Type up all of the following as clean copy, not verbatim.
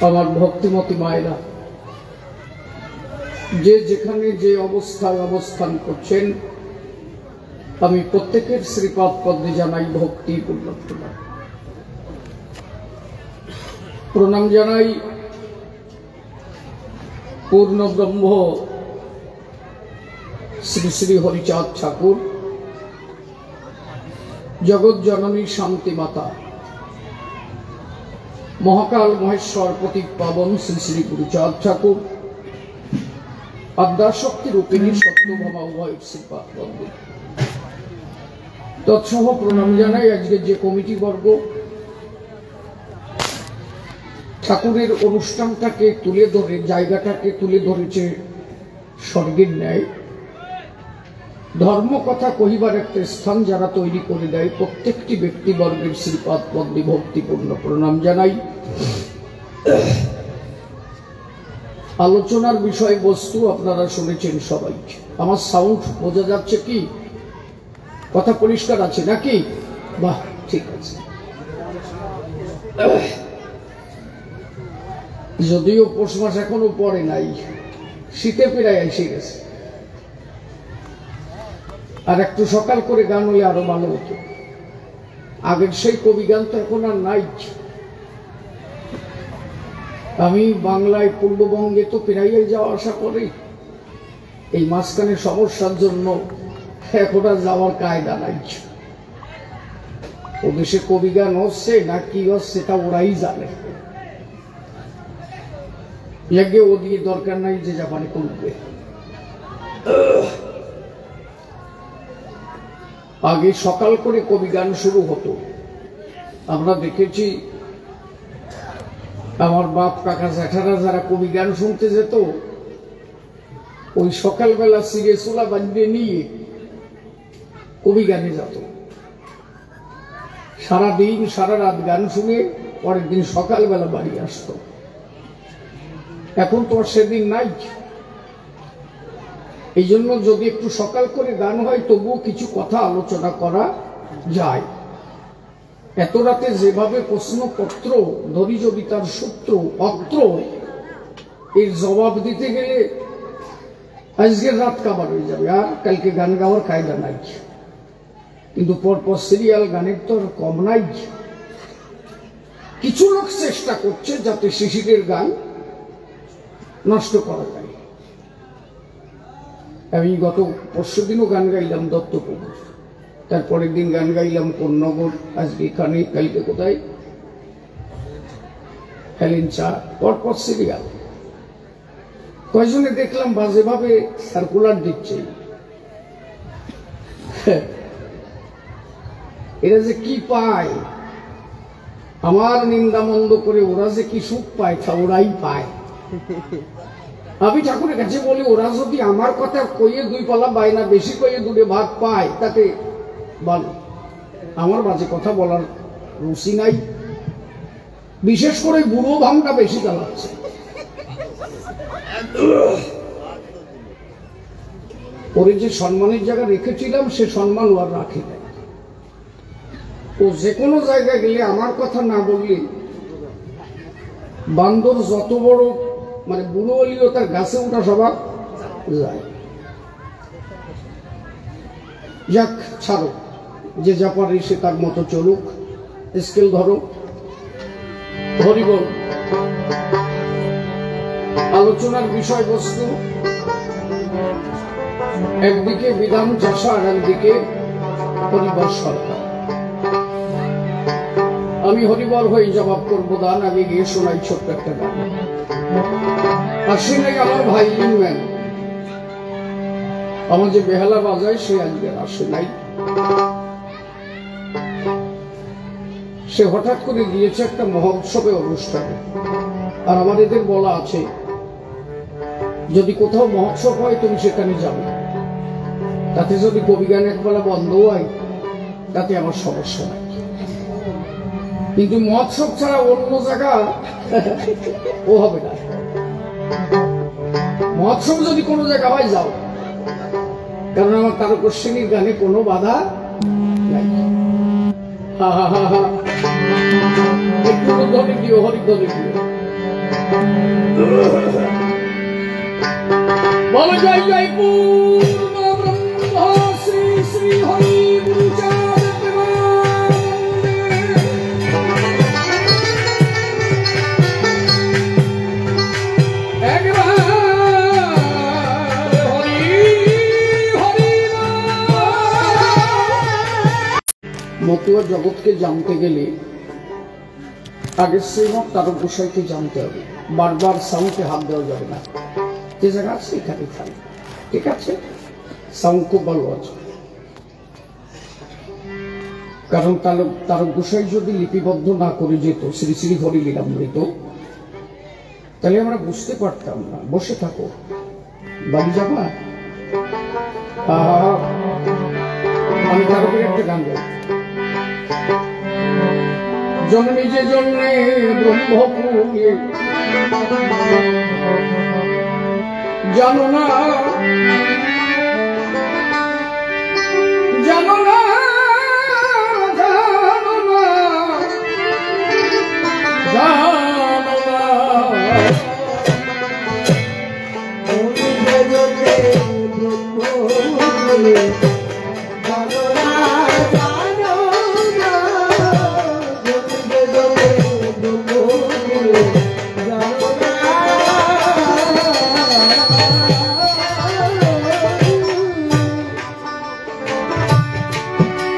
আমার ভক্তিমতী মায়েরা, যে যেখানে যে অবস্থায় অবস্থান করছেন, আমি প্রত্যেকের শ্রীপাদ পদ্মে জানাই ভক্তিপূর্ণ প্রণাম। প্রণাম জানাই পূর্ণ ব্রহ্ম শ্রী শ্রী হরিচাঁদ ঠাকুর, জগৎ জননী শান্তি মাতা, মহাকাল মহেশ্বর প্রতীক পাবন শ্রী শ্রী গুরুচাঁদ ঠাকুর, আদ্যাশক্তি রূপিণী সত্যভামা উভয়ের শ্রীপাদ পদ্মে তৎসহ প্রণাম জানাই আজকের যে কমিটি বর্গ ঠাকুরের অনুষ্ঠানটাকে তুলে ধরে, জায়গাটাকে তুলে ধরেছে স্বর্গের ন্যায়। ধর্ম কথা কহিবার একটা স্থান যারা তৈরি করে দেয়, প্রত্যেকটি ব্যক্তিবর্গের শ্রীপাদ পদ্মে ভক্তিপূর্ণ প্রণাম জানাই। আলোচনার বিষয়বস্তু আপনারা শুনেছেন সবাই। আমার সাউন্ড বোঝা যাচ্ছে কি? কথা পরিষ্কার আছে নাকি? বাহ, ঠিক আছে। যদিও পৌষ মাস এখনো পরে নাই, শীতে প্রায় এসে গেছে। আর একটু সকাল করে গান হলে আরো ভালো হতো। আগের সেই কবি গান তো এখন আর নাই। আমি বাংলায় পূর্ববঙ্গে তো প্রায় যাওয়া আসা করি, এই মাঝখানে সমস্যার জন্য এখন আর যাওয়ার কায়দা নাই। ও দেশে কবি গান হচ্ছে না কি হচ্ছে তা ওরাই জানে। লেগে ও দিয়ে দরকার নাই যে জাপানে করবে। আগে সকাল করে কবি গান শুরু হতো। আমরা দেখেছি আমার বাপ কাকা জ্যাঠারা যারা কবি গান শুনতে যেত, ওই সকালবেলা সিগে চুলা বাঁধিয়ে নিয়ে কবি গানে যেত। সারাদিন সারা রাত গান শুনে পরের দিন সকালবেলা বাড়ি আসতো। এখন তো আর সেদিন নাই। এই জন্য যদি একটু সকাল করে গান হয় তবুও কিছু কথা আলোচনা করা যায়। এত রাতে যেভাবে প্রশ্নপত্র ধরি যদি তার সূত্র অত্র এর জবাব দিতে গেলে আজকের রাত কাবার হয়ে যাবে, আর কালকে গান গাওয়ার কায়দা নাই। কিন্তু পরপর সিরিয়াল গানের তো আর কম নাই। কিছু লোক চেষ্টা করছে যাতে শিশিরের গান নষ্ট করা যায়। আমি গত পরশুদিনও গান গাইলাম দত্তপুকুর, তারপরের দিন গান গাইলাম কোন্নগর, আজকে এখানে, কালকে কোথায় হেলেঞ্চা, পরপর সিরিয়াল। কয়জনে দেখলাম বাজেভাবে সার্কুলার দিচ্ছে। এরা যে কি পায়, আমার নিন্দা মন্দ করে ওরা যে কি সুখ পায় তা ওরাই পায়। আমি ঠাকুরের কাছে বলি, ওরা যদি আমার কথা কইয়ে দুই পালা বায়না বেশি কইয়ে দুটো ভাগ পায় তাতে ভালো। আমার বাজে কথা বলার রুচি নাই। বিশেষ করে বুড়ো ভাঙটা বেশি চালাচ্ছে। ওরে যে সম্মানের জায়গা রেখেছিলাম সে সম্মান ও আর রাখি নাই। ও যে কোনো জায়গায় গেলে আমার কথা না বললে বান্দর যত বড় মানে বুড়ো হলেও তার গাছে ওঠা স্বভাব যায়। যাক, ছাড়ো, যে যা পারে সে তার মতো চলুক। স্কেল ধরো। হরিবল। আলোচনার বিষয়বস্তু একদিকে বিধান চাষা আর একদিকে হরিবল সরকার। আমি হরিবল হয়ে জবাব করবো দান। আগে গিয়ে শোনাই ছোট্ট একটা গান। আসে নাই আমার ভাই লিনম্যান, আমার যে বেহালা বাজায় সে আজকে আসে নাই। সে হঠাৎ করে গিয়েছে একটা মহোৎসবে অনুষ্ঠানে। আর আমার এদের বলা আছে যদি কোথাও মহোৎসব হয় তুমি সেখানে যাবে। তাতে যদি কবি গান একবেলা বন্ধ হয় তাতে আমার সমস্যা নাই। কিন্তু মহোৎসব ছাড়া অন্য জায়গা ও হবে না। মহোৎসব যদি কোনো জায়গা হয় যাও, কারণ আমার তারকশ্রেণীর গানে কোনো বাধা নাই। একটু ধ্বনি দিও, হরিধ্বনি দিও। বল জয় জয় পূর্ণ ব্রহ্ম শ্রী শ্রী হরি গুরুচাঁদ একবার হরি হরি। মতুয়া জগৎকে জানতে গেলে আগে শ্রীমৎ তারক গোসাইকে জানতে হবে। বারবার সাউন্ডে হাত দেওয়া যাবে না, যে জায়গা আছে এখানে থাকবে, ঠিক আছে? সাউন্ড খুব ভালো আছে, কারণ তারক গোসাই যদি লিপিবদ্ধ না করে যেত শ্রী শ্রী হরি লীলামৃত, তাহলে আমরা বুঝতে পারতাম না। বসে থাকো, বাড়ি যাবা? আমি তারকের একটা গান গাই। জন্মে যে জন্মে ব্রহ্মপুরে জানো না, জানো না, জানো না, জানো না,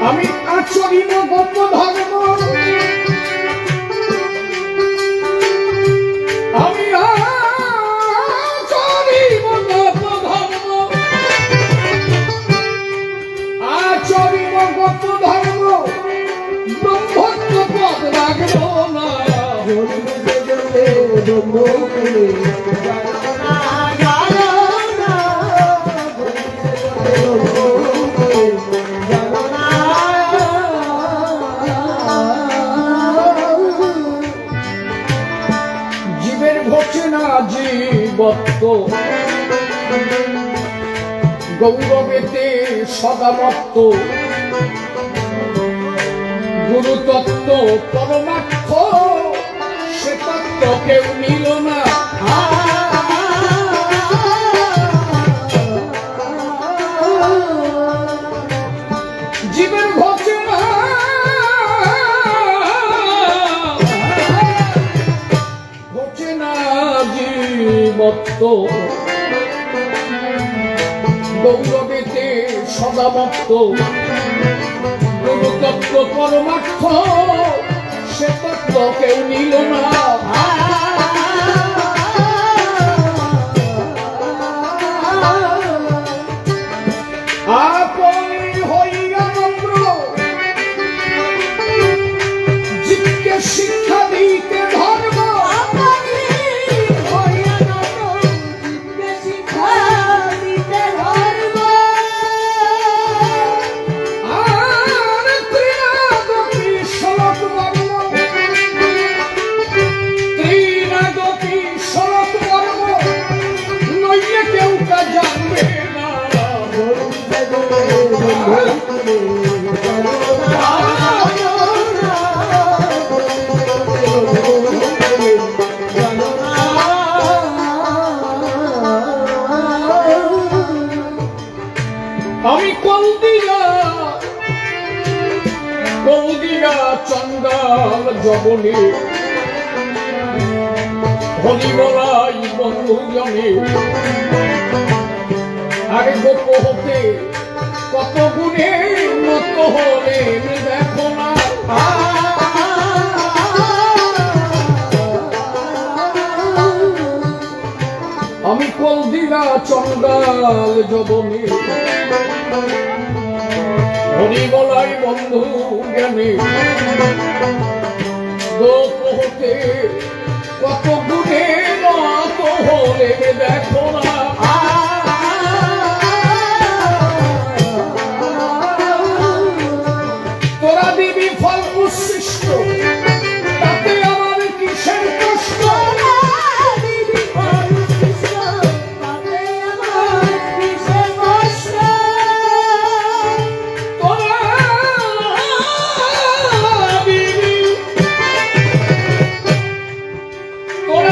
আমি আচরিত গত ধর্ম, আমি আচরিত গত ধর্ম, আচরিত গত ধর্ম ব্রহ্মত্ব পদ রাখব না। জীবের ঘটে না জীবত্ব, গৌরবেতে সদামত্ত, গুরুতত্ত্ব পরমার্থ সে তত্ত্ব কেউ নিল না। জীবের ঘটে না জীবত্ব, গৌরবেতে সদামত্ত, গুরুতত্ত্ব পরমার্থ সে তত্ত্ব কেউ নিল না। আপনি হইয়া নম্র, জীবকে শিক্ষা দিতে ধর্ম, আমি কলদিয়া চন্ডাল জবনে হরি বলাই বন্ধু জনে, আরে গোপ হতে কত গুণে নত হলে দেখো না। আমি কলদিয়া চন্ডাল জবনে হরি বলাই বন্ধু জ্ঞানে, গোপ হতে কত গুণে নত হলে দেখো না। তোরা দিবি ফল উচ্ছিষ্ট, তাতে আমার কিসের কষ্ট? তোরা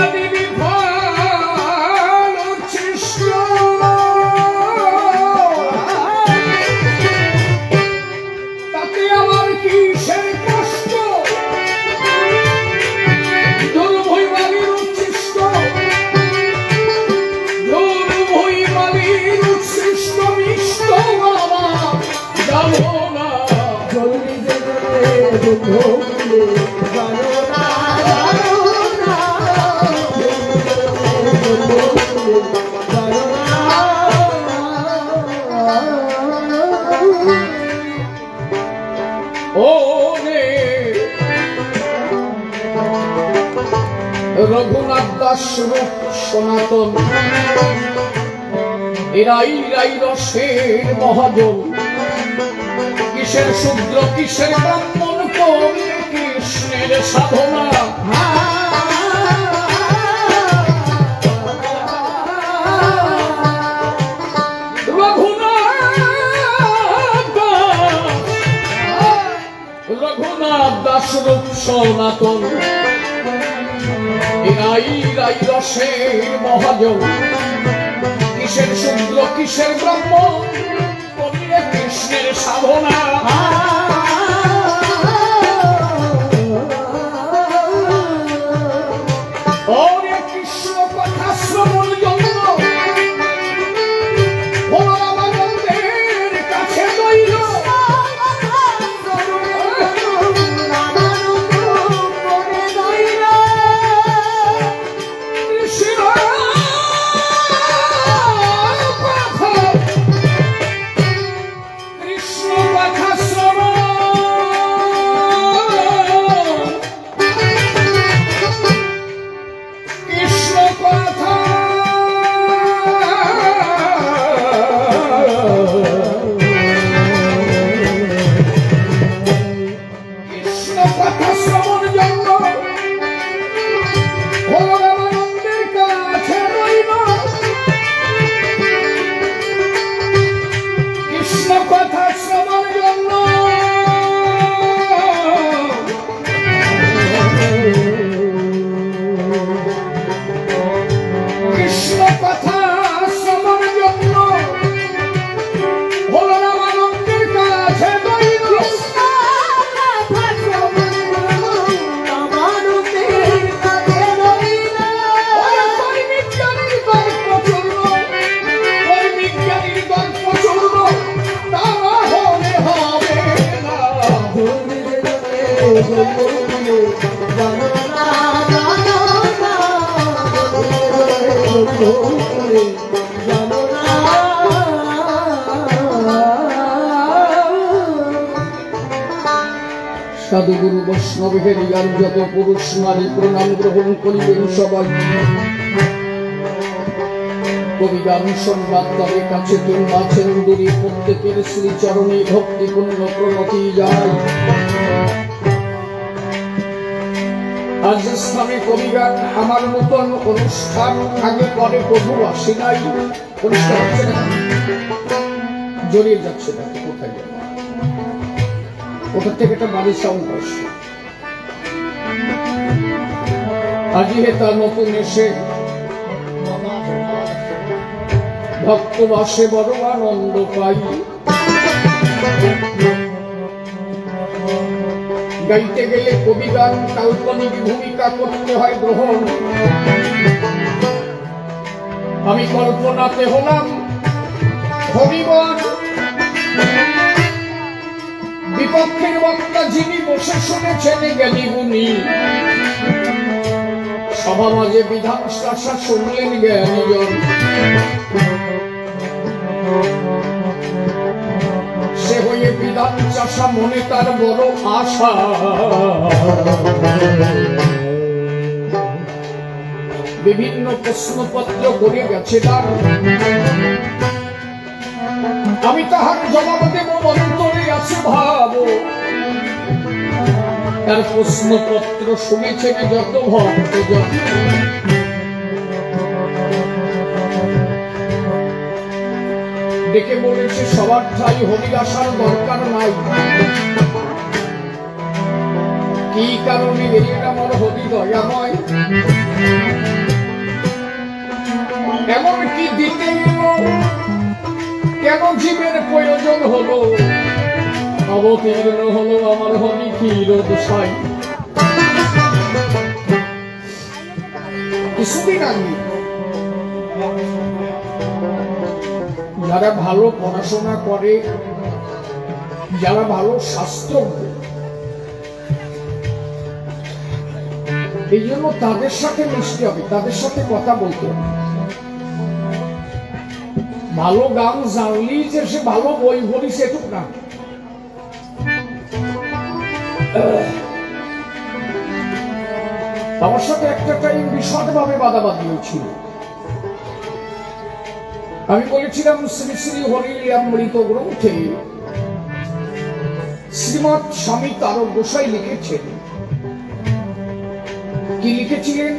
রঘুনাথ দাস রূপ সনাতন এরাই রাই রসের মহাজন কিসের শূদ্র কিসের ব্রাহ্মণ কবি কৃষ্ণের সাধনা রঘুনাথ দাস রূপ সনাতন এরাই রাই রসের মহাজন কিসের শূদ্র কিসের ব্রাহ্মণ কবিরে কৃষ্ণের সাধনা ওরে কৃষ্ণ কথা শ্রবণ জন্য ভোলানন্দের কাছে দৈল সাধুগুরু বৈষ্ণবের জ্ঞান যত পুরুষ নারী প্রণাম গ্রহণ করিবেন সবাই কবি গান সংবাদ তবে কাছে কিংবা আছেন দূরে প্রত্যেকের শ্রীচরণে ভক্তিপূর্ণ প্রণতি যায় আজ স্থানে কবি গান আমার নতুন অনুষ্ঠান আগে পরে প্রভু আসে নাই অনুষ্ঠান হচ্ছে না জড়িয়ে যাচ্ছে না কোথায় যাবে ওখান থেকে একটা বাড়ির সাউন্ড আসছে আজি হেতা নতুন এসে ভক্তবাসে বড় আনন্দ পাই গাইতে গেলে কবি গান কাল্পনিক ভূমিকা করতে হয় গ্রহণ আমি কল্পনাতে হলাম হরিবন বিপক্ষের বক্তা যিনি বসে শুনেছেন জ্ঞানী গুণী সভা মাঝে বিধান শাসা শুনলেন জ্ঞানীজন সে হয়ে বিধান চাষা মনে তার বড় আশা বিভিন্ন প্রশ্নপত্র করে গেছে তার আমি তাহার জবাব দেব অন্তরে আছে ভাব তার প্রশ্নপত্র শুনেছেন যত ভক্তজন ডেকে বলেছে সবার ঠাই হরি আসার দরকার নাই কি কারণে এর আমার হরি দয়াময় এমন কি দিতে কেন জীবের প্রয়োজন হলো অবতীর্ণ হলো আমার হরি ক্ষীরদশাই কিছুদিন আগে যারা ভালো পড়াশোনা করে যারা ভালো শাস্ত্র এই জন্য তাদের সাথে মিশতে হবে তাদের সাথে কথা বলতে হবে ভালো গান জানলি যে সে ভালো বই বলি সেটুক না। আমার সাথে একটা টাইম বিশদভাবে বাদাবাদি হয়েছিল। আমি বলেছিলাম শ্রী শ্রী হরির অমৃত গ্রন্থে শ্রীমৎ স্বামী তারক গোসাই লিখেছেন, কি লিখেছিলেন?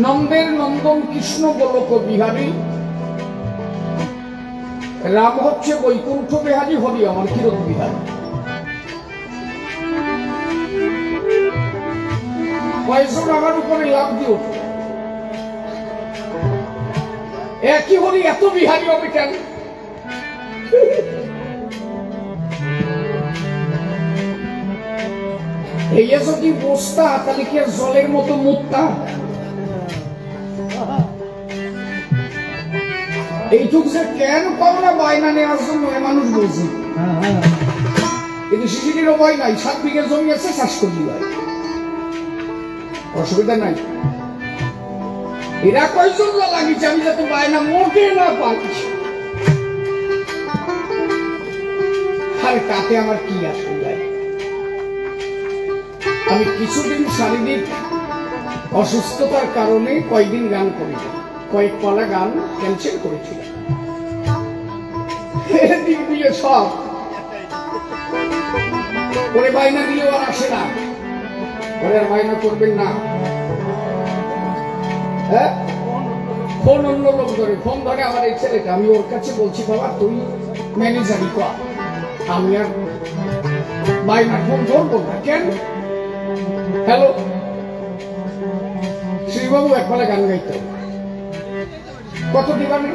নন্দের নন্দন কৃষ্ণ গোলক বিহারী, রাম হচ্ছে বৈকুণ্ঠ বিহারী, হরি আমার ক্ষীরদ বিহারী। কয়েকজন আমার উপরে লাভ দিও, একই হরি এত বিহারী হবে কেন? এই যদি বস্তা তাহলে কি জলের মতো মুক্তা? এইটুক যে কেন পাওনা বায়না নেওয়ার জন্য এ মানুষ বলছে, কিন্তু শিশিরের ভয় নাই, 7 বিঘা জমি আছে, চাষ করলি ভাই, অসুবিধা নাই। এরা কয়জন লাগিয়েছে আমি যাতে বায়না মোটে না পাচ্ছি, আর তাতে আমার কি আসে যায়? আমি কিছুদিন শারীরিক অসুস্থতার কারণে কয়েকদিন গান করিনি, কয়েক পালা গান ক্যান্সেল করেছিলাম। দিক দিয়ে সব ওরে বায়না দিলেও আর আসে না, ওরে আর বায়না করবেন না। হ্যাঁ, ফোন অন্য লোক ধরে, ফোন ধরে আমার এই ছেলেটা, আমি ওর কাছে বলছি বাবা তুই ম্যানেজারই কর, আমি আর বায়না ফোন ধরবো না। কেন? হ্যালো শ্রীবাবু, একবেলা গান গাইতে কত দিবানি?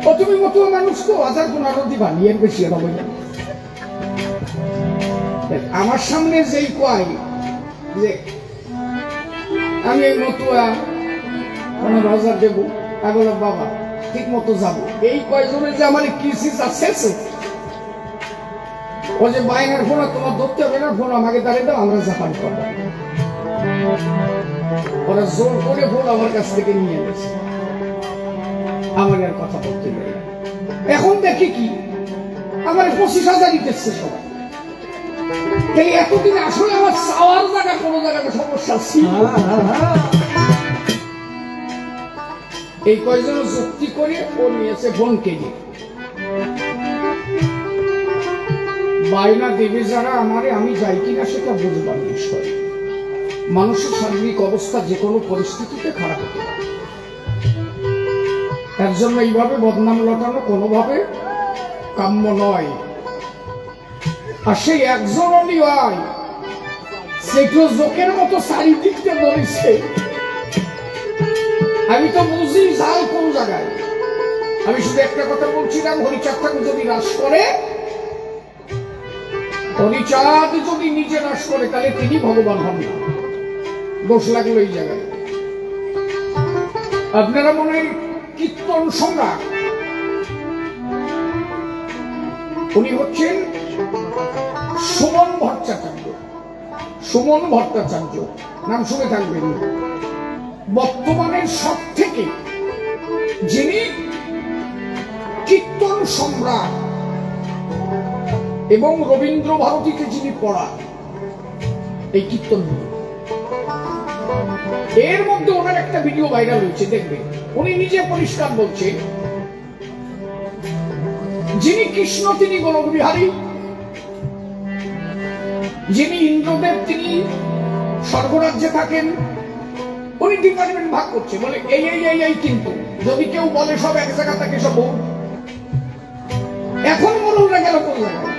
ও তুমি মতো মানুষ তো 1000-1500 দিবানি, এর বেশি হবে না। আমার সামনে যেই কয় যে আমি এই মতুয়া 15,000 দেবো, আগল বাবা ঠিক মতো যাবো, এই কয়জনের যে আমার কি আছে, ও যে বাইনার ফোন তোমার ধরতে হবে না, ফোন আমাকে দাঁড়িয়ে দাও, আমরা জাপান করবো। ওরা জোর করে ফোন আমার কাছ থেকে নিয়ে গেছে, আমার আর কথা বলতে পারি। এখন দেখি কি আমার 25,000 দিতেছে সবাই। এতদিন আসলে আমার চাওয়ার জায়গা কোনো জায়গায় সমস্যা ছিল, এই কয়জন যুক্তি করে ও নিয়েছে ফোন কেটে। বায়না দেবে যারা আমারে, আমি যাই কিনা সেটা বুঝবার বিষয়। মানুষের শারীরিক অবস্থা যে কোনো পরিস্থিতিতে খারাপ হতে পারে, তার জন্য এইভাবে বদনাম লটানো কোনোভাবে কাম্য নয়। আর সেই একজনই হয় সেগুলো জোকের মতো চারিদিকটা ধরেছে। আমি তো বুঝি জাল কোন জায়গায়। আমি শুধু একটা কথা বলছিলাম, হরিচাঁদ ঠাকুর যদি হ্রাস করে, হরিচাঁদ যদি নিজে হ্রাস করে তাহলে তিনি ভগবান হন না, দোষ লাগলো এই জায়গায়। আপনারা মনে হয় কীর্তন সম্রাট, উনি হচ্ছেন সুমন ভট্টাচার্য। সুমন ভট্টাচার্য নাম শুনে থাকবেন। বর্তমানের সব থেকে যিনি কীর্তন সম্রাট এবং রবীন্দ্র ভারতীতে যিনি পড়ান এই কীর্তন, এর মধ্যে ওনার একটা ভিডিও ভাইরাল হয়েছে, দেখবেন। উনি নিজে পরিষ্কার বলছেন, যিনি কৃষ্ণ তিনি গোলক বিহারী, যিনি ইন্দ্রদেব তিনি স্বর্গরাজ্যে থাকেন। উনি ডিপার্টমেন্ট ভাগ করছে, বলে এই এই এই এই, কিন্তু যদি কেউ বলে সব এক জায়গা থাকে সব ভুল। এখন মরুরা গেল কোন জায়গায়?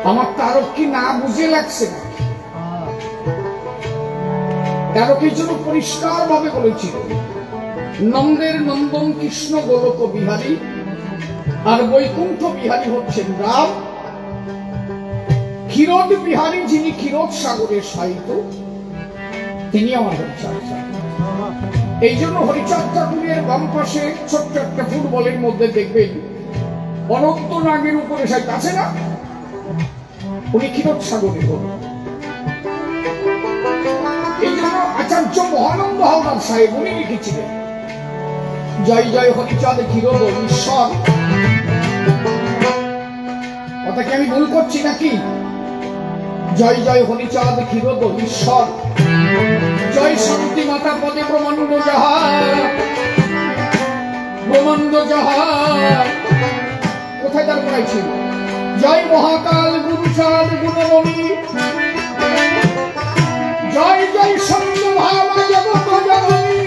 আমার তারক কি না বুঝে লাগছে না? তারক এই জন্য পরিষ্কার ভাবে বলেছিল, নন্দের নন্দন কৃষ্ণ গোলক বিহারী, আর বৈকুণ্ঠ বিহারী হচ্ছেন রাম। ক্ষীরদ বিহারী যিনি ক্ষীরদ সাগরের সাহিত্য, তিনি আমার হরিচাঁদ ঠাকুর। এই জন্য হরিচাঁদ ঠাকুরের বাম পাশে ছোট্ট একটা ফুটবলের মধ্যে দেখবেন অনন্ত নাগের উপরে সাহিত্য আছে না, উনি ক্ষীরদ সাগরের কবি। আনন্দ হালদার সাহেব উনি লিখেছিলেন, জয় জয় হরিচাঁদ ক্ষীরোদ ঈশ্বর। কথা কি আমি ভুল করছি নাকি? জয় জয় হরিচাঁদ ক্ষীরোদ ঈশ্বর, জয় শান্তি মাতা পদে ব্রহ্মাণ্ড যাহার, ব্রহ্মাণ্ড যাহার। কোথায় তার পড়াইছি? জয় মহাকাল গুরুচাঁদ গুণমণি, জয় জয় সত্য ভাবা জগত জননী,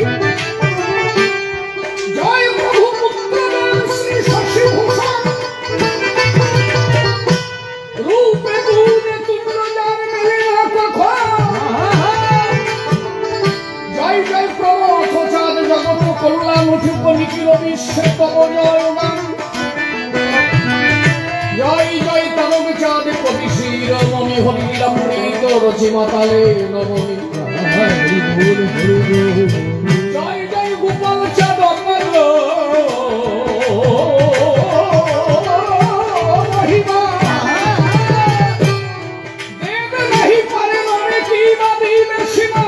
জয় প্রভু পুত্রদেব শ্রী শশী ভূষণ, রূপে গুণে তুল্য যার মেলে না কখন। জয় জয় প্রমথ চাঁদ জগত কল্যাণ উঠিব নিখিল বিশ্বে তব জয় গান। জয় জয় তারক চাঁদ কবি শিরোমণি, হরিলামৃত রচি মাতালে নবমী। জয় জয় গোপাল চাঁদ মহিমা, দেব নাহি পারে নরে কি বা দিবে সীমা।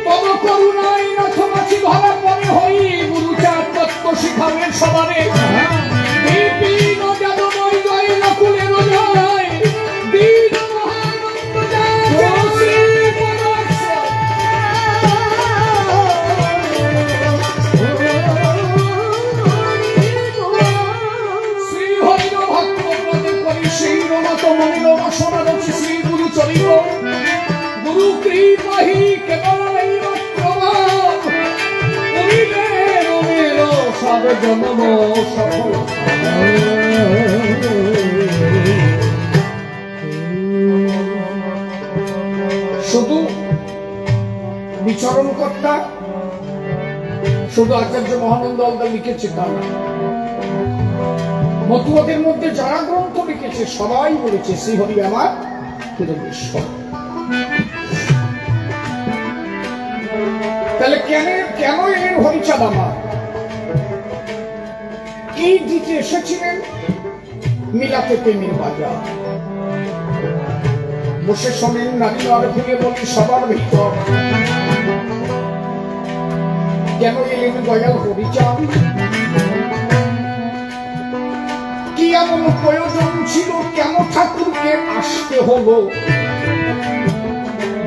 তব করুণাই নাথ মাছি ধরা পরে হই, গুরুচাঁদ তত্ত্ব শিখাবে সবারে। শ্রী গুরু চরিত গুরু কৃপাহি কেবল সব জন্ম সফল। শুধু বিচরণ কর্তা, শুধু আচার্য মহানন্দ হালদার লিখেছে তা না, মতুয়াদের মধ্যে যারা গ্রন্থ লিখেছে সবাই বলেছে শ্রীহরি আমার ঈশ্বর। তাহলে কেন এলেন হরিচাঁদ আমার? কি দিতে এসেছিলেন? মিলাতে প্রেমের বাজার। বসে শোনেন নারী আর খুলে বলি সবার ভিতর, কেন এলেন দয়াল হরিচাঁদ? কি এমন প্রয়োজন ছিল? কেন ঠাকুরকে আসতে হলো?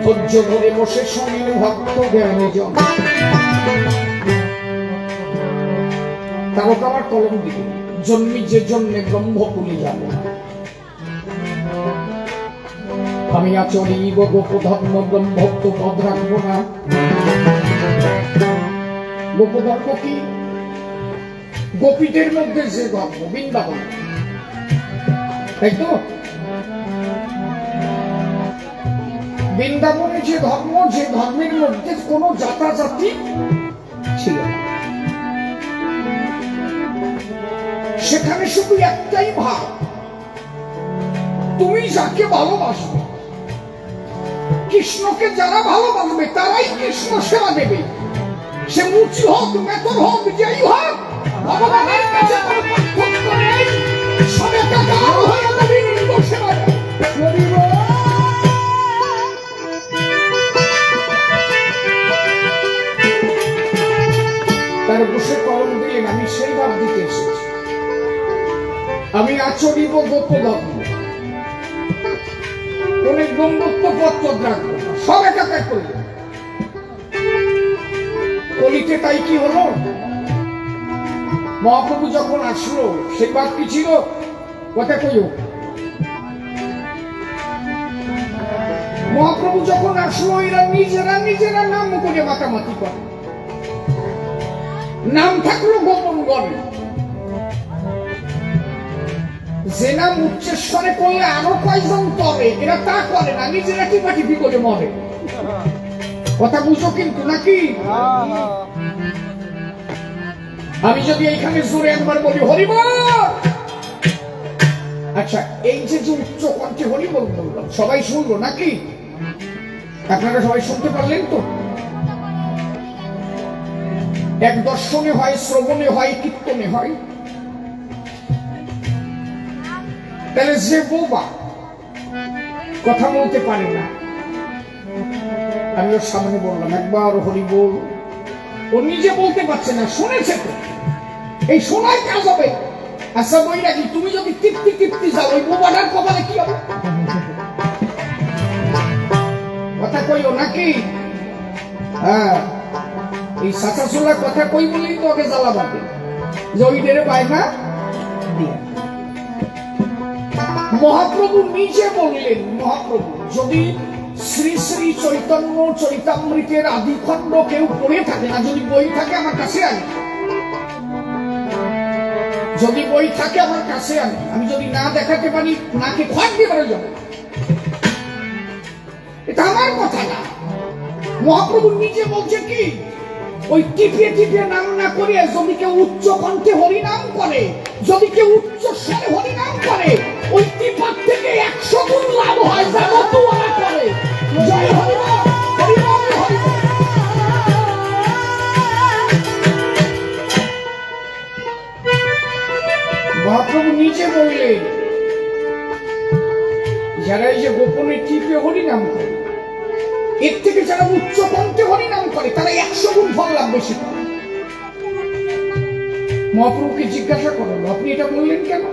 ধৈর্য ধরে বসে শোনেন ভক্ত জ্ঞানীজন। তারক আমার কলম দিকে জন্মি যে জন্মে ব্রহ্মকুলি জানো না, আমি আচরিব গোপধর্ম ব্রহ্মত্ব পদ রাখবো না। গোপধর্ম কি? গোপীদের মধ্যে যে ধর্ম বৃন্দাবন, তাই তো? বৃন্দাবনে যে ধর্ম, যে ধর্মের মধ্যে কোন জাতাজাতি ছিল না, সেখানে শুধু একটাই ভাব, তুমি যাকে ভালোবাসবে, কৃষ্ণকে যারা ভালোবাসবে তারাই কৃষ্ণ সেবা দেবে। সে মুচি হোক, মেতর হোক, যেই হোক, ভগবানের কাছে কোনো পার্থক্য নেই, সব একাকার হয়ে গোবিন্দ সেবা দেবে। তার বসে কলম দিলেন, আমি সেই ভাব দিতে এসেছি। আমি আচরিব গোপধর্ম, কোন ব্রহ্মত্ব পত্র রাখবো না, সব একাকার করবে। কলিতে তাই কি হলো? মহাপ্রভু যখন আসলো সেই বাদ কি ছিল? কথা কইও। মহাপ্রভু যখন আসলো এরা নিজেরা নাম করে মাতামাতি করে, নাম থাকলো গোপন গণে। যে নাম উচ্চেশ্বরে করলে আরো কয়জন তবে, এরা তা করে না, নিজেরা টিপাটিপি করে মরে। কথা বুঝো কিন্তু নাকি? আমি যদি এইখানে জোরে একবার বলি হরিবল, আচ্ছা এই যে উচ্চ কণ্ঠে হরিবল বললাম, সবাই শুনলো নাকি? আপনারা সবাই শুনতে পারলেন তো? এক দর্শনে হয়, শ্রবণে হয়, কীর্তনে হয়। তাহলে যে বোবা কথা বলতে পারে না, আমি ওর সামনে বললাম একবার হরি বল। ও নিজে বলতে পারছে না, শুনেছে তো, এই শোনায় কাজ হবে। আচ্ছা বই রাখি, তুমি যদি তৃপ্তি তৃপ্তি যাও ওই বোবাটার কপালে কি হবে? কথা কইও নাকি? হ্যাঁ, এই সাসাসোলা কথা কই বলেই তো ওকে জ্বালা বাঁধে যে ওই ডেরে পায় না। মহাপ্রভু নিজে বললেন, মহাপ্রভু যদি শ্রী শ্রী চৈতন্য চৈতামৃতের আদিখণ্ড কেউ পড়ে থাকে না, যদি বই থাকে আমার কাছে আনি, যদি বই থাকে আমার কাছে আনি, আমি যদি না দেখাতে পারি নাকে খোয়ার দিয়ে বেরো যাবে, এটা আমার কথা না। মহাপ্রভু নিজে বলছে কি, ওই টিপিয়ে টিপিয়ে নাম না করে যদি কেউ উচ্চ কণ্ঠে হরিনাম করে, যদি কেউ উচ্চ স্বরে হরিনাম করে, ওই টিপার থেকে 100 গুণ লাভ হয় যা মতুয়ারা করে। জয় হরিবল, হরিবল, হরিবল। মহাপ্রভু নিজে বললেন যারা এই যে গোপনে টিপে হরিনাম করে, এর থেকে যারা উচ্চ কণ্ঠে হরিনাম করে তারা 100 গুণ ফল লাভ বেশি পায়। মহাপ্রভুকে জিজ্ঞাসা করলো আপনি এটা বললেন কেন?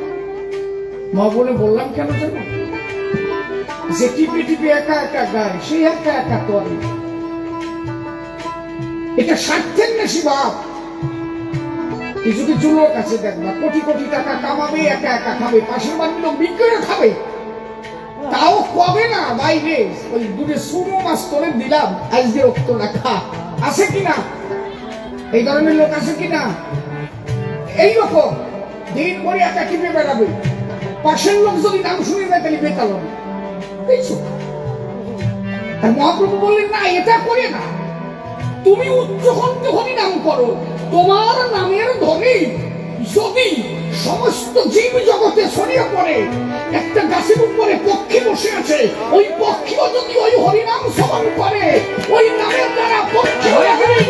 মহাপ্রভু বললাম কেন জানো, যে টিপে টিপে একা একা গায় সে একা একা করে, এটা স্বার্থের বেশি ভাব। কিছু কিছু লোক আছে দেখবা কোটি কোটি টাকা কামাবে, একা একা খাবে, পাশের বাড়ির লোক বিক্রি খাবে, তাও কবে না বাইরে ওই দূরে সুমো মাছ তোলে দিলাম আজকে রক্ত রাখা আছে কিনা? এই ধরনের লোক আছে কিনা? এইরকম দিন ভরে একা টিপে বেড়াবে, পাশের লোক যদি নাম শুনে যায় তাহলে বেতাল হবে। আর মহাপ্রভু বললেন না, এটা করে না, তুমি উচ্চ কণ্ঠে হরিনাম করো, তোমার নামের ধ্বনি যদি সমস্ত জীব জগতে ছড়িয়ে পড়ে, একটা গাছের উপরে পক্ষী বসে আছে, ওই পক্ষীও যদি ওই হরিনাম শ্রবণ করে, ওই নামের দ্বারা পক্ষী হয়ে গেলেন।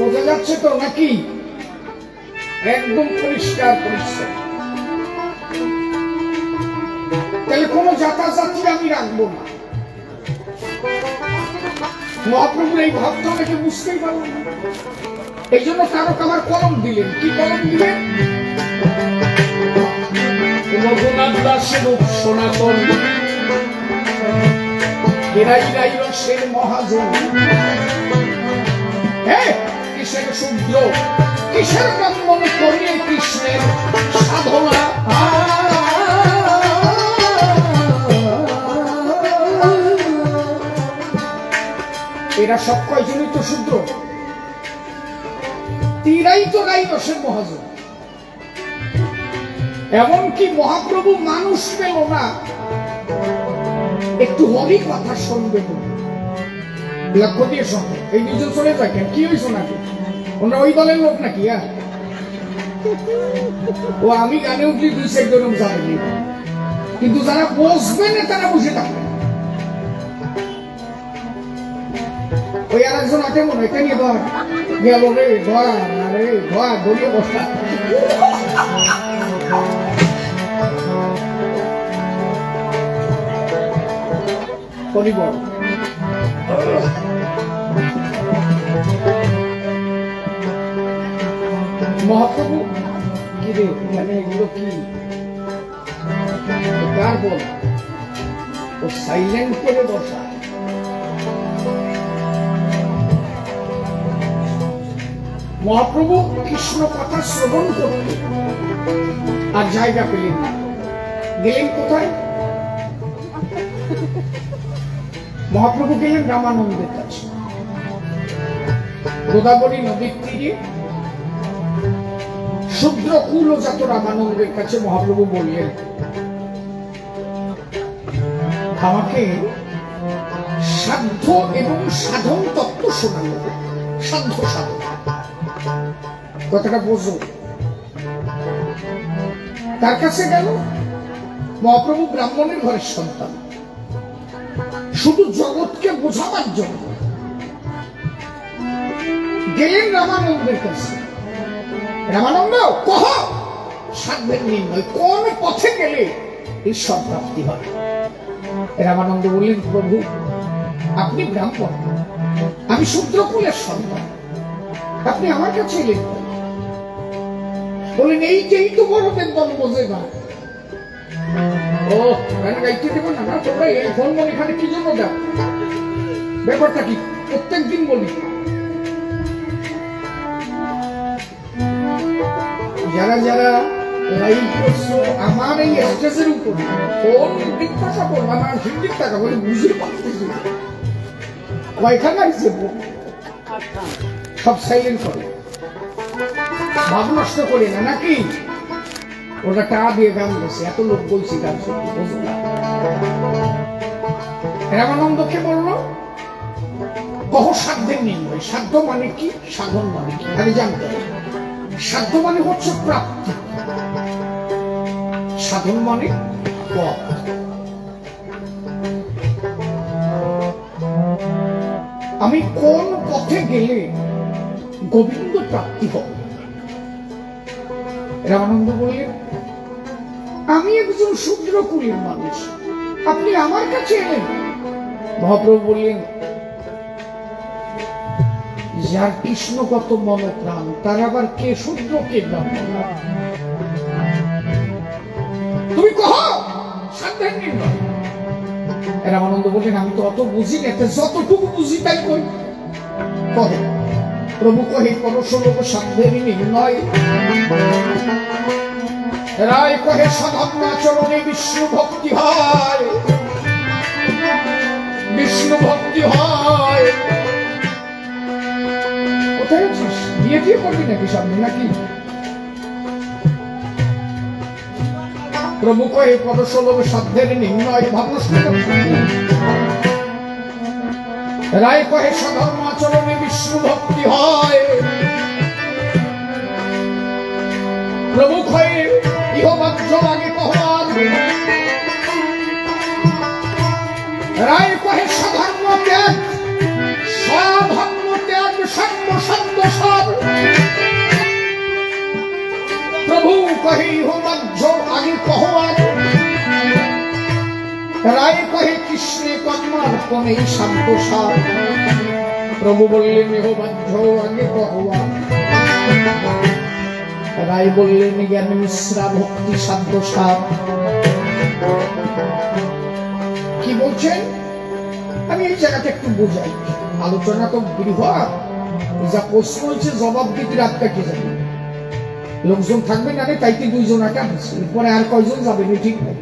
বোঝা যাচ্ছে তো নাকি? একদম পরিষ্কার পরিষ্কার। তাহলে কোন জাতাজাতি আমি রাখবো না। মহাপ্রভুর এই ভাবটা অনেকে বুঝতেই পারল না, এই জন্য তারক আমার কলম দিলেন। কি কলম দিলেন? রঘুনাথ দাসের সনাতন এরাই রাই রসের মহাজন। হ্যাঁ, কিসের শুদ্ধ কিসের ব্রাহ্মণ করিয়ে কৃষ্ণের সাধনা। এরা সব কয়জনই তো শুদ্ধ, তিরাই তো রাই রসের মহাজন। এমনকি মহাপ্রভু মানুষ পেল না একটু হরি কথা শুনবে বলে, লক্ষ্য দিয়ে শোনে। এই দুজন চলে যায় কেন? কি হয়েছে নাকি? ওরা ওই দলের লোক নাকি? ও আমি গানে উঠলি 2 জন যাবেনি, কিন্তু যারা বসবে না তারা বসে থাকবে। ওই আর একজন আটে মনে এটা নিয়ে ধর গেল রে, ধর আরে ধর ধরিয়ে বসা। হরিবল। মহাপ্রভু কি রে, মানে এগুলো কি কার বল? ও সাইলেন্ট করে বসা। মহাপ্রভু কৃষ্ণ কথা শ্রবণ করতে আর জায়গা পেলেন না, গেলেন কোথায়? মহাপ্রভু গেলেন রামানন্দের কাছে, গোদাবরী নদীর তীরে শূদ্র কুলজাত রামানন্দের কাছে মহাপ্রভু বললেন আমাকে সাধ্য এবং সাধন তত্ত্ব শোনানো। সাধ্য সাধন কথাটা বোঝো। তার কাছে গেল, মহাপ্রভু ব্রাহ্মণের ঘরের সন্তান, শুধু জগৎকে বোঝাবার জন্য গেলেন রামানন্দের কাছে। রামানন্দ, কহ সাধ্যের নির্ণয়, কোন পথে গেলে ঈশ্বর প্রাপ্তি হয়? রামানন্দ বললেন, প্রভু আপনি ব্রাহ্মণ, আমি শূদ্রকুলের সন্তান, আপনি আমার কাছে এলেন। বললেন, এইটাই তো বড়দের দল বোঝে না। ও গাইতে দেবো না, তোমরা এই ফোন এখানে কি জন্য দাও? ব্যাপারটা কি? প্রত্যেক দিন বলি, যারা যারা লাইভ করছো আমার এই স্টেজের উপর, ফোন দিক টাকা বল, আমার দিক টাকা বলে বুঝে পাচ্ছি কয়খানে আসছে, সব সাইলেন্ট করে, ভাব নষ্ট করে না নাকি? ওটা টাকা দিয়ে গান বসে, এত লোক বলছি গান সত্যি বোঝো না। রামানন্দকে বলল, কহ সাধ্যের নির্ণয়। সাধ্য মানে কি, সাধন মানে কি আগে জানতে হবে। সাধ্য মানে হচ্ছে প্রাপ্তি, সাধন মানে পথ। আমি কোন পথে গেলে গোবিন্দ প্রাপ্তি হবে? রামানন্দ বললেন, আমি একজন শূদ্রকুলের মানুষ, আপনি আমার কাছে এলেন। মহাপ্রভু বললেন, যার কৃষ্ণগত মন প্রাণ, তার আবার কে শূদ্র কে ব্রাহ্মণ? তুমি কহ সাধ্যের নির্ণয়। রামানন্দ বললেন, আমি তো অত বুঝি না, যতটুকু বুঝি তাই কই। কহে প্রভু, কহে পরশলোক সাধ্যের নির্ণয়। রায় কহে সধর্ম আচরণে বিষ্ণু ভক্তি হয়, বিষ্ণু ভক্তি হয়। কোথায় আছিস? বিয়ে টিয়ে করবি নাকি সামনে নাকি? প্রভু কহে পরশলোক সাধ্যের নির্ণয়। ভাবনষ্ট রায় কহে সধর্ম আচরণে বিষ্ণু ভক্তি হয়। প্রভু কহে ইহবাহ্য আগে কহবাদ। রায় কহে সধর্ম ত্যাগ, স্বধর্ম ত্যাগ সর্বসন্ত সব। প্রভু কহে ইহবাহ্য আগে কহবাদ। রায় কহে কৃষ্ণে কর্মার্পণে শান্ত সার। প্রভু বললেন, ইহবাহ্য আগে কহবাদ। রায় বললেন, জ্ঞান মিশ্রা ভক্তি সাধ্য সার। কি বলছেন? আমি এই জায়গাটা একটু বোঝাই। আলোচনা তো বৃহৎ, যা প্রশ্ন হয়েছে জবাব দিতে রাত কাটিয়ে যাবে। লোকজন থাকবে না, তাইতে দুইজন আটা আছে, এরপরে আর কয়জন যাবে ঠিক নাই।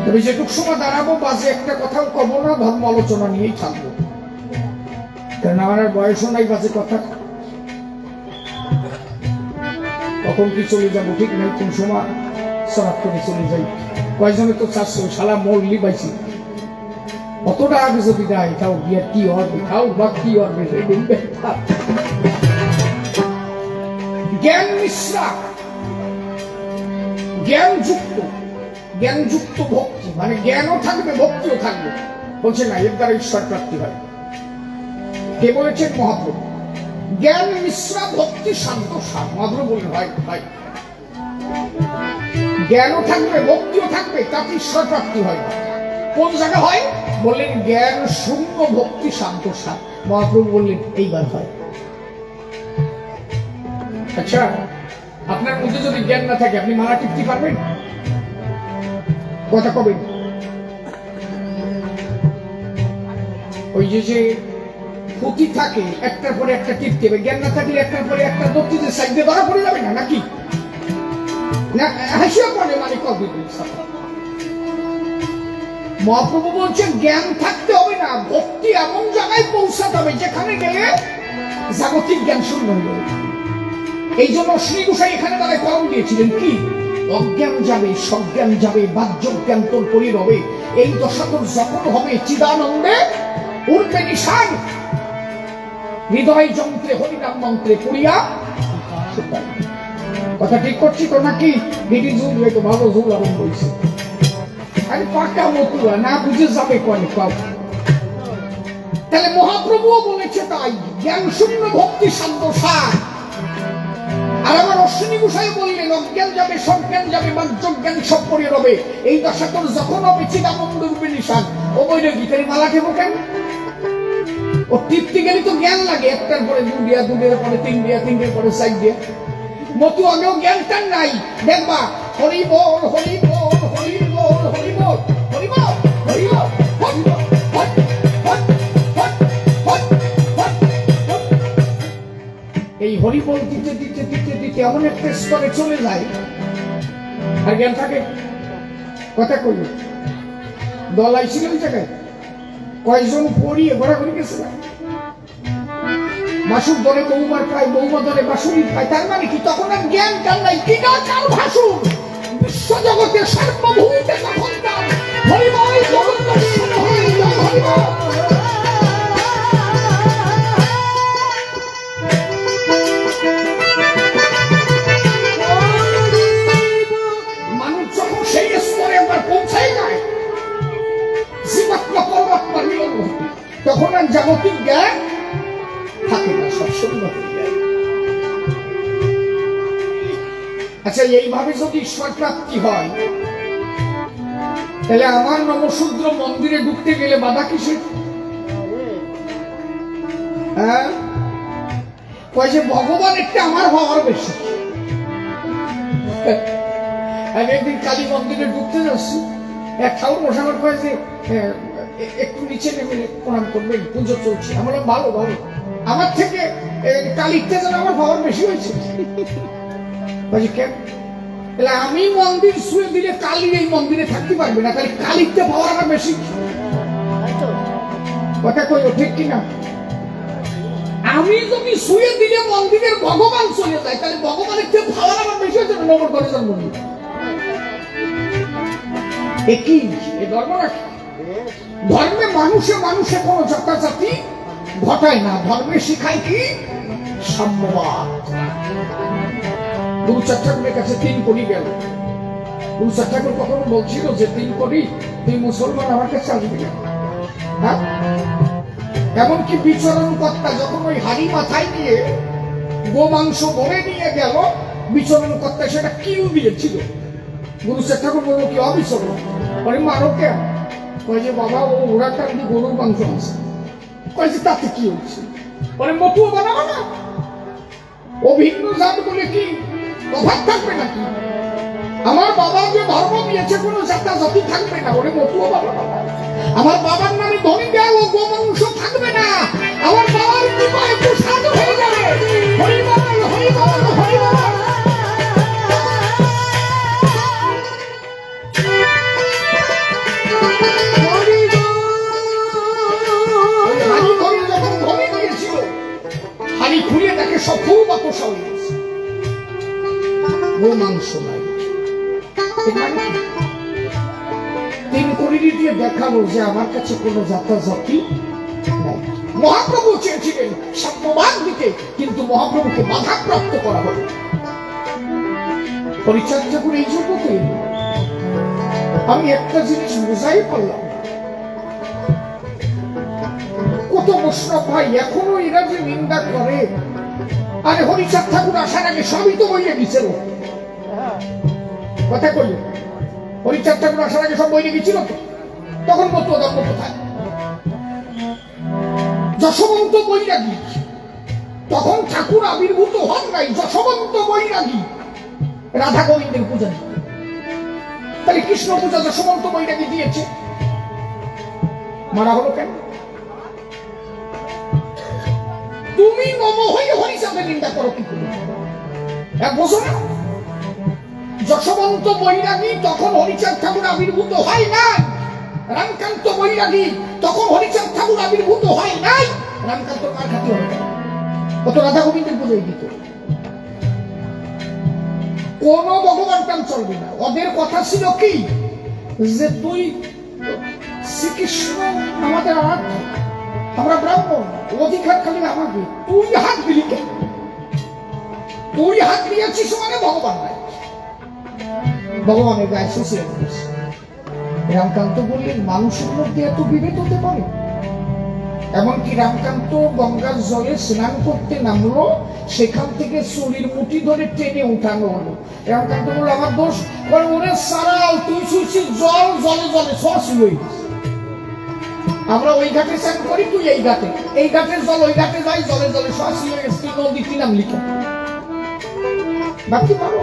তবে যেটুক সময় দাঁড়াবো, বাজে একটা কথাও কব না, ধর্ম আলোচনা নিয়েই থাকবো। কারণ আমার আর বয়সও নাই বাজে কথা, কখন কি চলে যাবো ঠিক নাই, কোন সময় সরাত করে চলে যাই। কয়জনে তো চারশো সালা মরলি পাইছি, অতটা আগে যদি দেয় তাও বিয়ার কি হবে, খাও বা কি হবে। জ্ঞান মিশ্রা, জ্ঞান যুক্ত, জ্ঞান যুক্ত ভক্তি, মানে জ্ঞানও থাকবে ভক্তিও থাকবে। বলছে না, এর দ্বারা ঈশ্বর প্রাপ্তি হয়। কে বলেছেন? মহাপ্রভু। জ্ঞান মিশ্রা ভক্তি শান্ত সার। মহাপ্রভু বললেন, হয় হয়, জ্ঞানও থাকবে ভক্তিও থাকবে, তাতে ঈশ্বর প্রাপ্তি হয়। কোন জায়গা হয়? বললেন জ্ঞান শূন্য ভক্তি শান্ত সার। মহাপ্রভু বললেন, এইবার হয়। আচ্ছা, আপনার মধ্যে যদি জ্ঞান না থাকে, আপনি মালা টিপতে পারবেন? কথা কবেন? ওই যে পুঁতি থাকে, একটার পরে একটা টিপতে হবে। জ্ঞান না থাকলে একটার পরে একটা দত্তিতে সাইডে ধরা পড়ে যাবে না নাকি? না হাসিয়া পড়ে, মানে কবে? মহাপ্রভু বলছেন জ্ঞান থাকতে হবে না, ভক্তি এমন জায়গায় পৌঁছাতে হবে যেখানে গেলে জাগতিক জ্ঞান শূন্য হয়ে যাবে। এই জন্য শ্রী গোসাই এখানে তারা কলম দিয়েছিলেন, কি? অজ্ঞান যাবে, সজ্ঞান যাবে, বাহ্য জ্ঞান তোর পরি রবে। এই দশা তোর যখন হবে, চিদানন্দে উঠবে নিশান, হৃদয় যন্ত্রে হরিনাম মন্ত্রে পুরিয়া। কথা ঠিক করছি তো নাকি? দিদি জুল তো ভালো জুল আরম্ভ হয়েছে। আরে পাকা মতুয়া না বুঝে যাবে কনে কব। তাহলে মহাপ্রভুও বলেছে তাই, জ্ঞান শূন্য ভক্তি শান্ত সার। আর আমার অশ্বিনী গোসাই বললেন অজ্ঞান যাবে সজ্ঞান যাবে বাহ্যজ্ঞান সব পড়ে রবে। এই দশা তোর যখন হবে চিদানন্দ রূপে নিশান। ও বইলে গীতারি মালা খেবো কেন? ও তৃপ্তি গেলে তো জ্ঞান লাগে, একটার পরে দু দিয়া, দুটের পরে তিন দিয়া, তিনটের পরে চার দিয়া। মতু আগেও জ্ঞানটার নাই। দেখবা হরি বল হরি বল হরি বল হরি বল হরি বল হরি বল হরি বল। এই হরি বল দিতে দিতে দিতে দিতে এমন একটা স্তরে চলে যায় আর জ্ঞান থাকে। কথা কইল দলাই ছিল ওই জায়গায়, কয়জন পড়িয়ে ঘোরাঘুরি গেছে না, বাসুর দলে বৌমার পায়, বৌমা দলে বাসুরি পায়। তার মানে কি তখন আর জ্ঞান টান নাই, কি না কার ভাসুর বিশ্ব জগতের সার্বভৌমিতে তখন তার হরিময় জগৎ হরিময়। মানুষ যখন সেই স্তরে একবার পৌঁছায় যায় জীবাত্মা পরমাত্মার মিলন ঘটে, তখন আর জাগতিক জ্ঞান থাকে না, সব শূন্য হয়ে যায়। আচ্ছা এইভাবে যদি ঈশ্বর প্রাপ্তি হয় তাহলে আমার নমশূদ্র মন্দিরে ঢুকতে গেলে বাধা কিসের? হ্যাঁ কয় যে ভগবান একটা আমার হওয়ার বেশি। আমি একদিন কালী মন্দিরে ঢুকতে যাচ্ছি, এক ঠাকুর মশাই কয় যে একটু নিচে নেমে প্রণাম করবেন, পুজো চলছে। আমার ভালো ভালো, আমার থেকে কালীতে যেন আমার পাওয়ার বেশি হয়েছে। কেন? আমি মন্দির শুয়ে দিলে কালী এই মন্দিরে থাকতে পারবে না, তাহলে কালীতে পাওয়ার আমার বেশি। কথা কইও ঠিক কিনা? আমি যদি শুয়ে দিলে মন্দিরের ভগবান চলে যায়, তাহলে ভগবানের থেকে পাওয়ার আমার বেশি হয়েছে নগর করে জন্মদিন। একই এ ধর্ম নাকি? ধর্মে মানুষে মানুষে কোনো জাতি ঘটায় না, ধর্মে শিখায় কি সাম্যবাদ। গুরু চার ঠাকুরের কাছে 3 কোটি গেল। গুরু চার ঠাকুর কখনো বলছিল যে 3 কোটি তুই মুসলমান আমার কাছে আসবি না? হ্যাঁ, এমনকি বিচরণ কর্তা যখন ওই হাড়ি মাথায় নিয়ে গোমাংস ভরে নিয়ে গেল, বিচরণ কর্তা সেটা কিল দিয়েছিল। গুরু চার ঠাকুর বলল কি অবিচরণ? আরে মারো কেন? কয় যে বাবা ও ওরা কারণে গরুর মাংস আছে। কয় যে তাতে কি হচ্ছে? মানে মতুয়া বানাবো না? ও ভিন্ন জাত বলে কি প্রভাব থাকবে নাকি? আমার বাবা যে ধর্ম দিয়েছে কোনো জাতি থাকবে না, ওরে মতুয়া বানাবো না। আমার বাবার নামে ধনী দেয় ও গোমাংস থাকবে না। আমার বাবার বিবাহ প্রসাদ হয়ে যাবে। হরিবল হরিবল হরিবল। হাড়ি খুঁড়িয়ে তাকে সব ফুল বা পোষা হয়ে গেছে, গোমাংস নাই। 3 কোটি দিয়ে দেখালো যে আমার কাছে কোনো জাতি নাই। মহাপ্রভু চেয়েছিলেন সাম্যবাদ দিতে, কিন্তু মহাপ্রভুকে বাধাপ্রাপ্ত করা হল। পরিচর্যা করে এই জন্য তৈরি। আমি একটা জিনিস বোঝাই পারলাম, কত বৈষ্ণব ভাই এখনো এরা যে নিন্দা করে। আরে হরিচাঁদ ঠাকুর আসার আগে সবই তো বইয়ে গেছিল। কথা কইল হরিচাঁদ ঠাকুর আসার আগে সব বইয়ে গেছিল তো, তখন মতুয়া ধর্ম কোথায়? যশবন্ত বৈরাগী, তখন ঠাকুর আবির্ভূত হন নাই। যশবন্ত বৈরাগী রাধা গোবিন্দের পূজা, তাহলে কৃষ্ণ পূজা যশবন্ত বৈরাগী দিয়েছে, মারা হলো কেন? তুমি নম হয়ে হরিচাঁদের নিন্দা করো কি করে? বোঝো না? যশবন্ত বৈরাগী তখন হরিচাঁদ ঠাকুর আবির্ভূত হয় নাই। রামকান্ত বৈরাগী তখন হরিচাঁদ ঠাকুর আবির্ভূত হয় নাই। রামকান্ত কার খাতি হবে? কত রাধা গোবিন্দের পুজোয় দিত। কোন ভগবান টান চলবে না। ওদের কথা ছিল কি যে তুই শ্রীকৃষ্ণ আমাদের আরাধ্য, আমরা ব্রাহ্মণ, অধিকার খালি আমাকে, তুই হাত দিলি কেন? তুই হাত দিয়েছিস মানে ভগবান নাই, ভগবানের গায়ে শুষিয়ে দিস। রামকান্ত বললেন মানুষের মধ্যে এত বিভেদ হতে পারে? এমনকি রামকান্ত গঙ্গার জলে স্নান করতে নামলো, সেখান থেকে চুরির মুঠি ধরে টেনে উঠানো হলো। রামকান্ত বলল আমার দোষ, ওরে সারাও তুই শুছিস জল জলে জলে সস লই, আমরা ওই ঘাটে স্নান করি, তুই এই ঘাটে, এই ঘাটের জল ওই ঘাটে যাই, জলে জলে সস লই তুই নদী কি নাম লিখে ভাবতে পারো?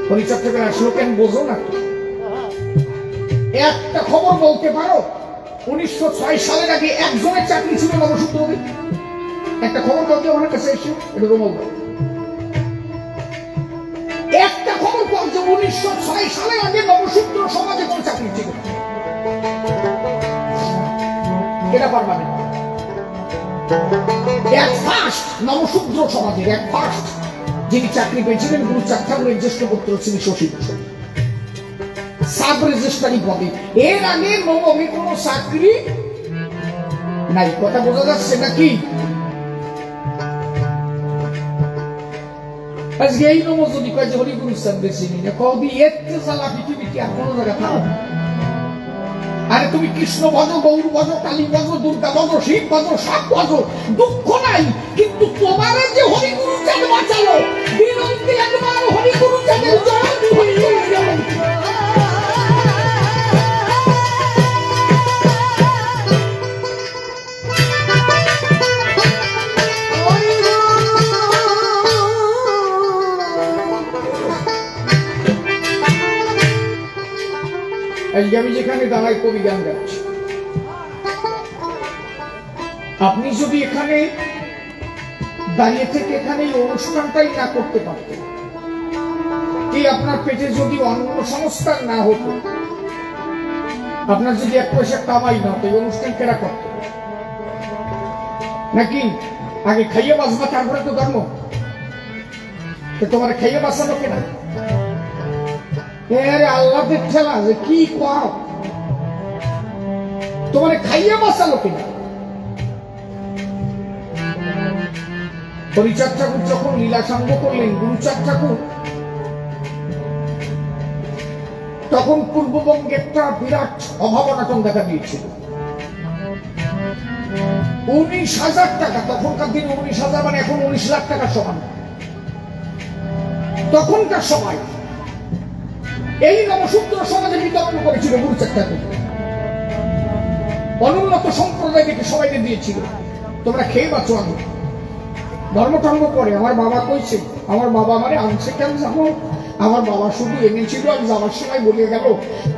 পরিচর্যা আসলো কেন বোঝো না? একটা খবর বলতে পারো 1906 সালের আগে একজনের চাকরি ছিল নবসূত্র। একটা খবর বলতে আমার কাছে এসে এটা তো বলবো, একটা খবর বলছে 1906 সালের আগে নবসূত্র সমাজে কোন চাকরি ছিল, এটা পারবা না। এক ফার্স্ট নবসূত্র সমাজের এক ফার্স্ট যিনি চাকরি পেয়েছিলেন গুরুচাঁদ ঠাকুরের জ্যেষ্ঠ পুত্র ছিলেন শশী ভূষণ, সাব রেজিস্ট্রারি পদে। এর আগে নবমী কোন চাকরি নাই। কথা বোঝা যাচ্ছে নাকি? আজকে এই নব যদি কয় যে হরিগুরু চাঁদের চিনি না, কবি এতে চালা পৃথিবীতে আর কোন জায়গা থাকো। আরে তুমি কৃষ্ণ ভজ, গৌর ভজ, কালী ভজ, দুর্গা ভজ, শিব ভজ, সব ভজ, দুঃখ নাই। কিন্তু তোমার যে হরিগুরু চাঁদ বাঁচালো, বিনন্তি একবার হরিগুরু চাঁদের জয় ধ্বনি করে গেল। আমি যেখানে দাঁড়াই কবি গান গাচ্ছি, আপনি যদি এখানে দাঁড়িয়ে থেকে এখানে এই অনুষ্ঠানটাই না করতে পারতেন, কি আপনার পেটে যদি অন্ন সংস্কার না হতো, আপনার যদি 1 পয়সা কামাই না হতো, এই অনুষ্ঠান কেরা করত নাকি? আগে খাইয়ে বাঁচবা, তারপরে তো ধর্ম। তোমার খাইয়ে বাঁচানো কেনা? আল্লাহদের ঠেলা যে কি কর, তোমার খাইয়ে বাঁচালো কিনা? হরিচাঁদ ঠাকুর যখন লীলা সাঙ্গ করলেন, গুরুচাঁদ ঠাকুর তখন পূর্ববঙ্গে একটা বিরাট অভাবনাটন দেখা দিয়েছিল। 19,000 টাকা, তখনকার দিনে 19,000 মানে এখন 19 লাখ টাকার সমান। তখনকার সময় এই নবসূত্র সমাজে বিতরণ করেছিল গুরুচাঁদ ঠাকুর, অনুন্নত সম্প্রদায় থেকে সবাইকে দিয়েছিল, তোমরা খেয়ে বাঁচো। আমি ধর্ম টর্ম করে আমার বাবা কইছে, আমার বাবা মানে আনছে কেন জানো? আমার বাবা শুধু এনেছিল, আমি যাওয়ার সময় বলে গেল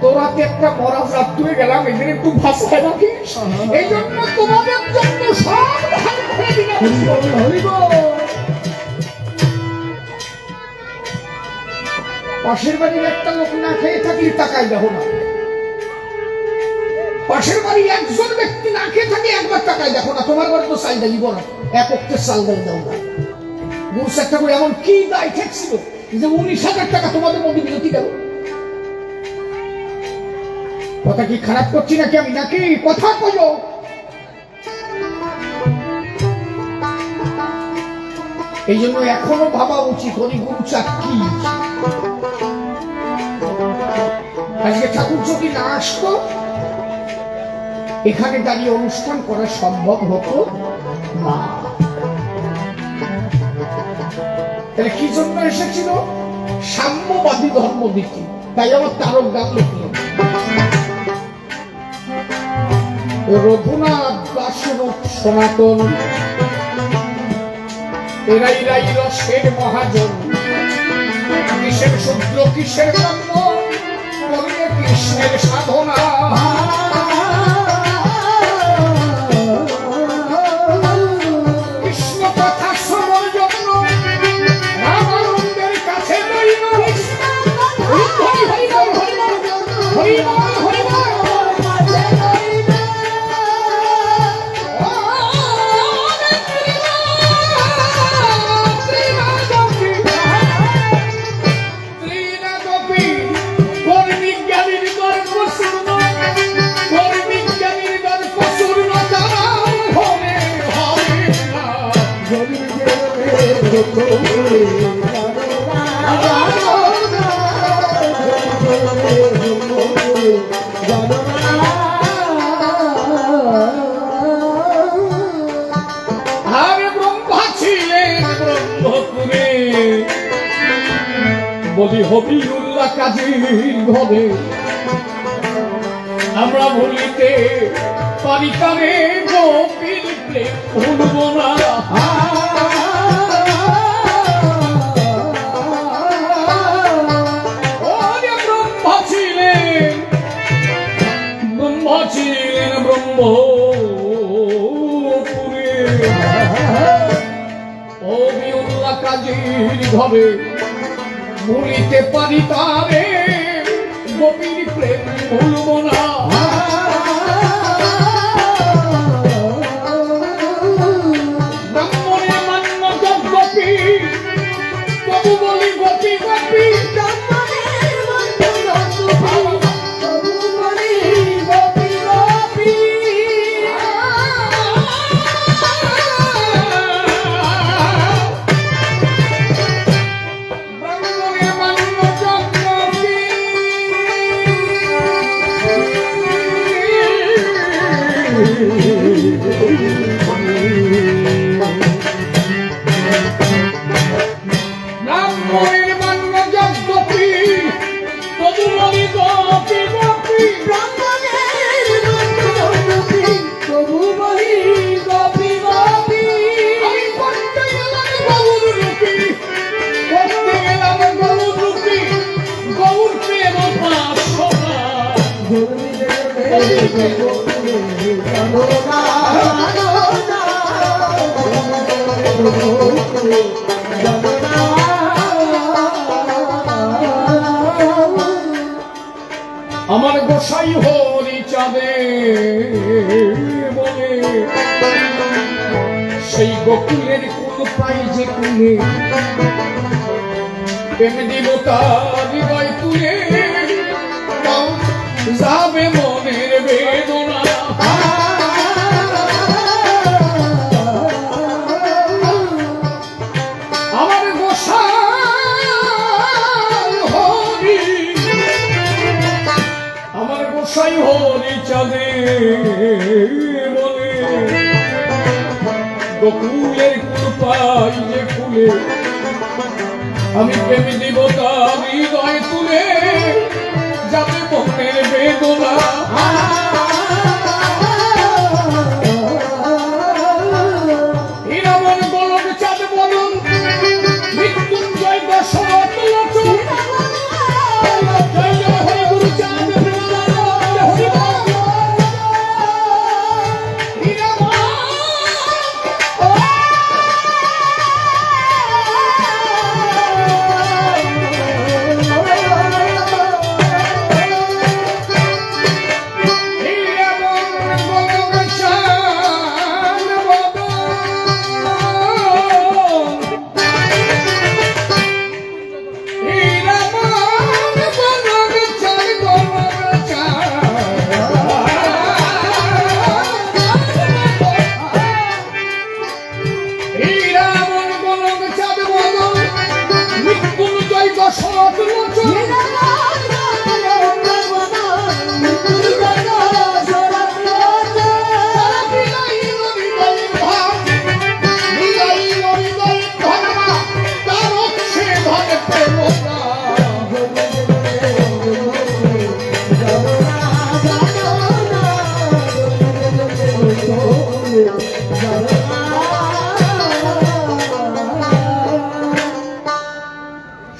তোরাতে একটা মরা জাত তুলে গেলাম, এদের একটু ভাষায় রাখিস, এই জন্য তোমাদের জন্য সব ধান করে দিলাম। পাশের বাড়ির একটা লোক না খেয়ে থাকলে তাকাই দেখো না, পাশের বাড়ি একজন ব্যক্তি না খেয়ে থাকে একবার তাকাই দেখো না, তোমার ঘরে তো চাল ডালি বড় এক অক্টের চাল ডালি দাও না। গুরুচাঁদ ঠাকুর এমন কি দায় ঠেকছিল যে 19,000 টাকা তোমাদের মধ্যে বিরতি গেল। কথা কি খারাপ করছি নাকি আমি, নাকি কথা কইও? এই জন্য এখনো ভাবা উচিত হরিগুরুচাঁদ কি। আজকে ঠাকুর যদি না আসতো, এখানে দাঁড়িয়ে অনুষ্ঠান করা সম্ভব হতো না। তাহলে কি জন্য এসেছিল? সাম্যবাদী ধর্ম দিতে। তাই আমার তারক গান লিখল, রঘুনাথ দাসরূপ সনাতন, এরাই রাই রসের মহাজন, কিসের শূদ্র কিসের ব্রহ্ম, করলে কৃষ্ণের সাধনা। কৃষ্ণ কথা শ্রবণ জন্য রামানন্দের কাছে রইল, হরি হরি বল হরি বল হরি বল হরি বল। বলি হবিউল্লাহ কাজীর ঘরে আমরা ভুলিতে পারি কারে গোপীর প্রেম ভুলব না। ব্রহ্মা ছিলেন ব্রহ্মপুরে হবিউল্লাহ কাজীর ঘরে ভুলিতে পারি তারে গোপীর প্রেম ভুলব না। ব্রাহ্মণে মান্য গোপী তবু বলি গোপী গোপী ব্রাহ্মণের মান্য গোপী তবু বলি গোপী গোপী ব্রাহ্মণের মান্য গোপী তবু বলি গোপী গোপী। আমি করতে গেলাম গৌর রূপী করতে গেলাম গৌর রূপী গৌর প্রেম পাশনা আমার গোসাই হরি চাঁদে বলে সেই গোকুলের কোন পাই যে কুলে প্রেম দেবতা হৃদয় তুলে যাবে মনের বেদনা। আমার গোসাই হরি চাঁদে বলে গোকুলের কোন পাই যে কুলে আমি প্রেম দেবতা হৃদয় তুলে যাবে মনের বেদনা। হীরামন গোলক চাঁদ বদন মৃত্যুঞ্জয় দশরথ লোচন জয় জয় হরি গুরু চাঁদ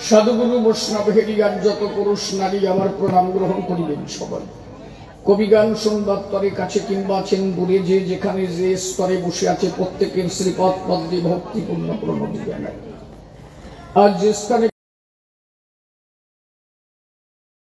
সাধুগুরু বৈষ্ণব হেরিয়ার যত পুরুষ নারী আমার প্রণাম গ্রহণ করিবেন সবাই। কবিগান শুনবার তরে কাছে কিংবা আছেন দূরে যে যেখানে যে স্তরে বসে আছে প্রত্যেকের শ্রীপদ পদ্মে ভক্তিপূর্ণ প্রণতি জানাই। আজ যে স্থানে